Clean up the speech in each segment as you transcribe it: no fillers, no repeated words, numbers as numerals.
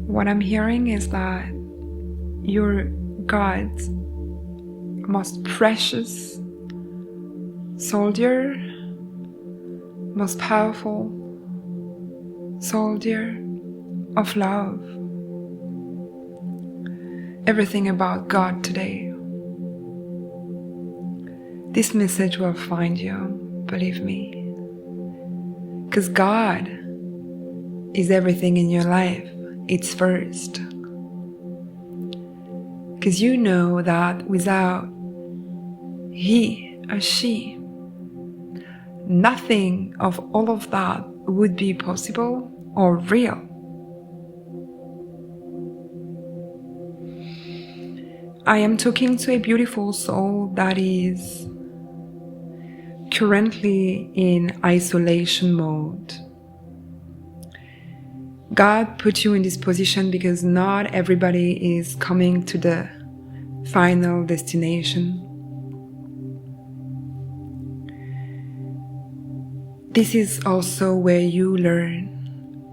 What I'm hearing is that you're God's most precious soldier, most powerful soldier of love. Everything about God today. This message will find you, believe me. Because God is everything in your life. It's first. Because you know that without he or she, nothing of all of that would be possible or real. I am talking to a beautiful soul that is currently in isolation mode. God put you in this position because not everybody is coming to the final destination. This is also where you learn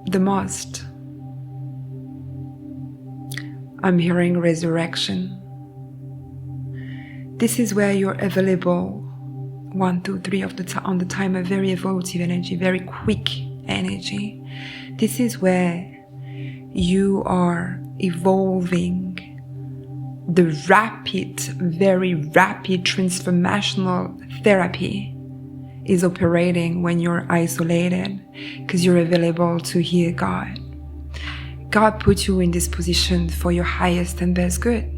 the most. I'm hearing resurrection. This is where you're available 1, 2, 3 of the on the time, a very evolutive energy, very quick energy. This is where you are evolving. The rapid, very rapid transformational therapy is operating when you're isolated because you're available to hear God. God put you in this position for your highest and best good.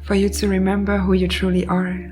For you to remember who you truly are.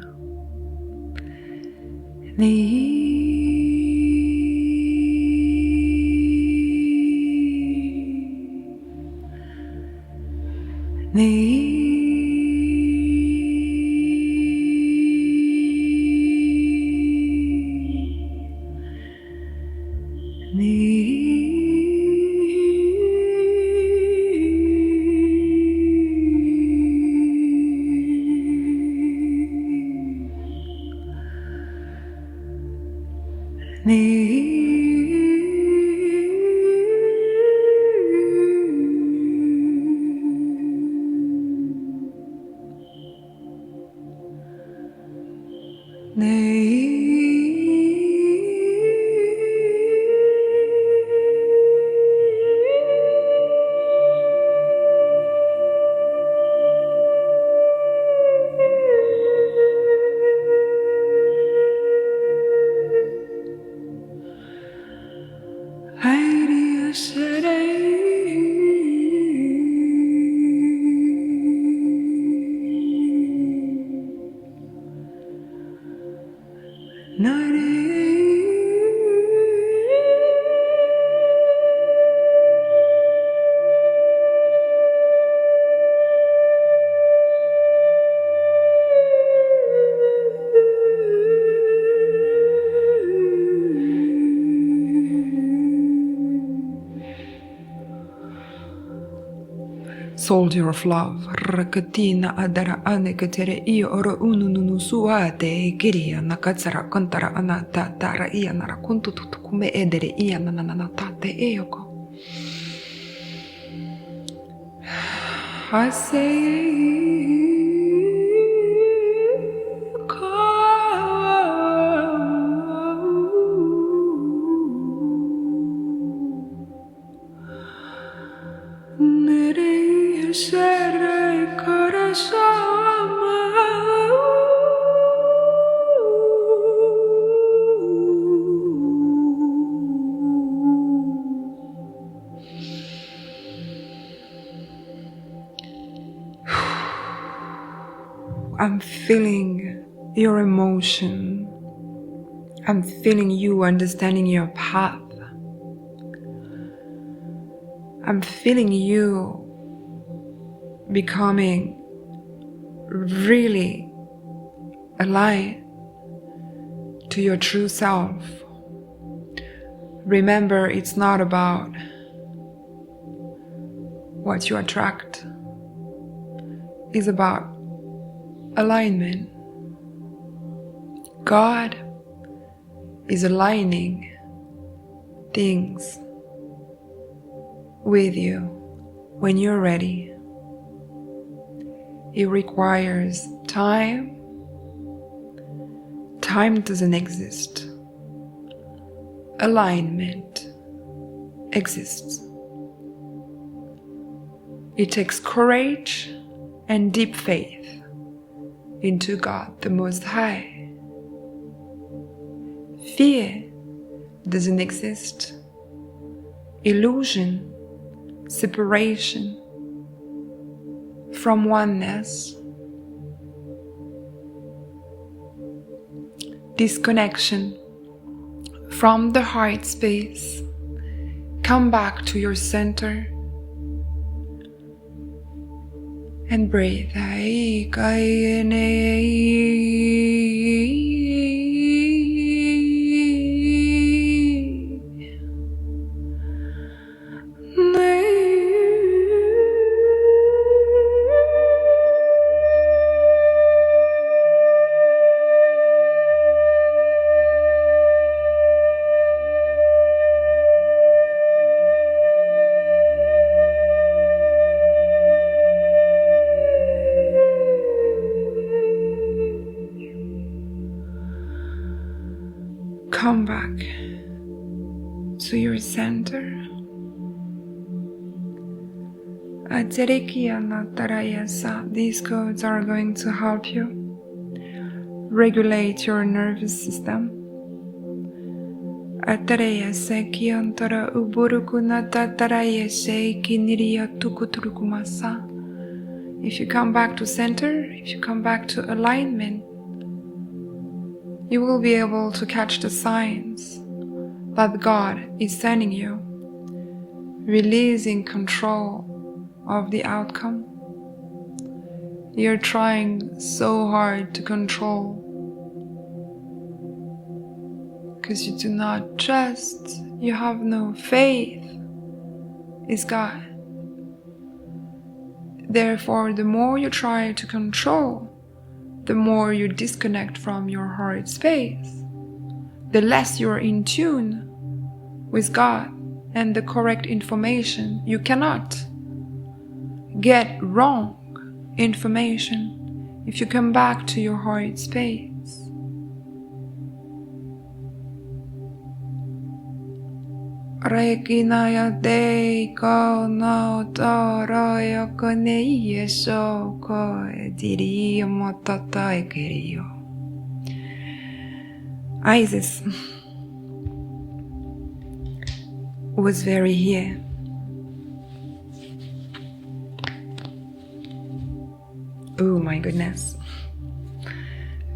Soldier of love, rakatina adara anekatere io oro ununu suate kiria nakatsara kantara anata tara ia nara kuntu tutukume edere ia nanana tate eoko. I say I'm feeling your emotion. I'm feeling you understanding your path. I'm feeling you becoming really aligned to your true self. Remember, it's not about what you attract. It's about alignment. God is aligning things with you when you're ready. It requires time. Time doesn't exist. Alignment exists. It takes courage and deep faith into God the Most High. Fear doesn't exist. Illusion, separation from oneness, disconnection from the heart space. Come back to your center and breathe. Come back to your center. These codes are going to help you regulate your nervous system. If you come back to center, if you come back to alignment, you will be able to catch the signs that God is sending you, releasing control of the outcome. You're trying so hard to control because you do not trust, you have no faith in God. Therefore, the more you try to control, the more you disconnect from your heart space, the less you're in tune with God and the correct information. You cannot get wrong information if you come back to your heart space. Isis was very here. Oh my goodness.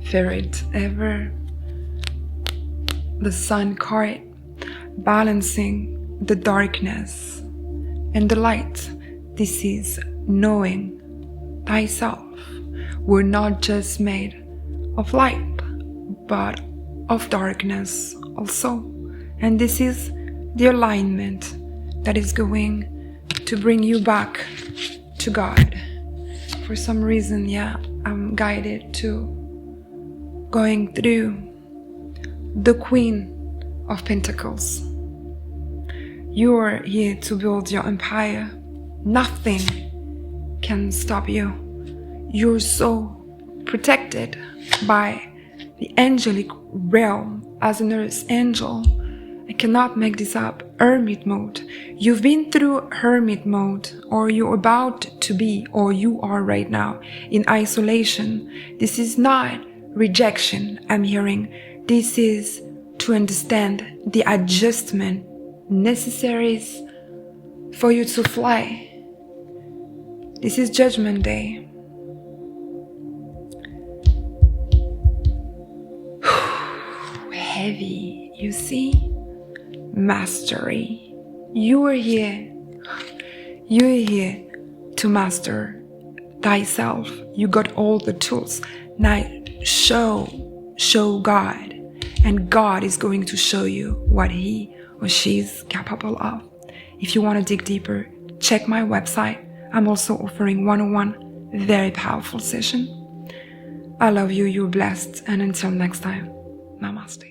Ferret ever. The sun card balancing the darkness and the light. This is knowing thyself. We're not just made of light, but of darkness also. And this is the alignment that is going to bring you back to God. For some reason, I'm guided to going through the Queen of Pentacles. You are here to build your empire. Nothing can stop you. You're so protected by the angelic realm as an earth angel. I cannot make this up. Hermit mode. You've been through hermit mode, or you're about to be, or you are right now in isolation. This is not rejection I'm hearing. This is to understand the adjustment necessary for you to fly. This is Judgment Day. Heavy, you see? Mastery. You are here to master thyself. You got all the tools. Now show God, and God is going to show you what he or she's capable of. If you want to dig deeper, check my website. I'm also offering one-on-one very powerful session. I love you, you're blessed, and until next time, namaste.